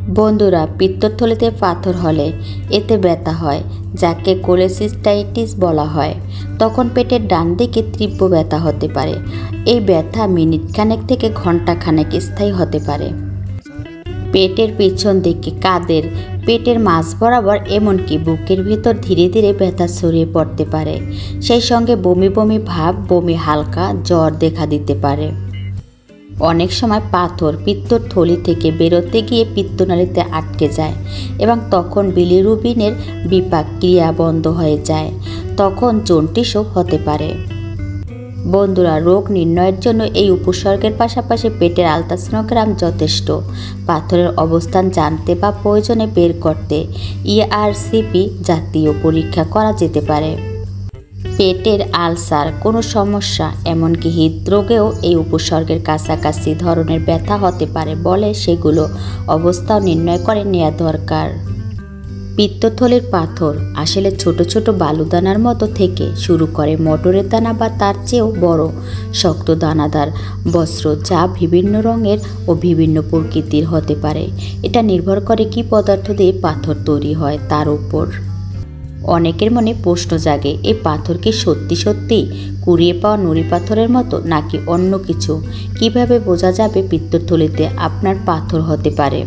বন্ধুরা, পিত্তথলিতে পাথর হলে এতে ব্যথা হয়, যাকে কোলেসিস্টাইটিস বলা হয়। তখন পেটের ডান দিকে তীব্র ব্যথা হতে পারে। এই ব্যথা মিনিটখানেক থেকে ঘন্টাখানেক স্থায়ী হতে পারে। পেটের পিছন দিকে, কাঁধের, পেটের মাঝ বরাবর, এমনকি বুকের ভিতর ধীরে ধীরে ব্যথা ছড়িয়ে পড়তে পারে। সেই সঙ্গে বমি বমি ভাব, বমি, হালকা জ্বর দেখা দিতে পারে। অনেক সময় পাথর পিত্তথলি থেকে বেরোতে গিয়ে পিত্তনালীতে আটকে যায় এবং তখন বিলিরুবিনের বিপাক ক্রিয়া বন্ধ হয়ে যায়। তখন জন্ডিসও হতে পারে। বন্ধুরা, রোগ নির্ণয়ের জন্য এই উপসর্গের পাশাপাশি পেটের আলট্রাসোনোগ্রাম যথেষ্ট। পাথরের অবস্থান জানতে বা প্রয়োজনে বের করতে ERCP জাতীয় পরীক্ষা করা যেতে পারে। পেটের আলসার, কোনো সমস্যা, এমনকি হৃদরোগেও এই উপসর্গের কাছাকাছি ধরনের ব্যথা হতে পারে বলে সেগুলো অবস্থাও নির্ণয় করে নেওয়া দরকার। পিত্তথলির পাথর আসলে ছোট ছোট বালুদানার মতো থেকে শুরু করে মটরের দানা বা তার চেয়েও বড় শক্ত দানাদার বস্ত্র, যা বিভিন্ন রঙের ও বিভিন্ন প্রকৃতির হতে পারে। এটা নির্ভর করে কী পদার্থ দিয়ে পাথর তৈরি হয় তার উপর। অনেকের মনে প্রশ্ন জাগে, এই পাথর কি সত্যি সত্যি কুড়িয়ে পাওয়া নুড়ি পাথরের মতো নাকি অন্য কিছু? কিভাবে বোঝা যাবে পিত্তথলিতে আপনার পাথর হতে পারে?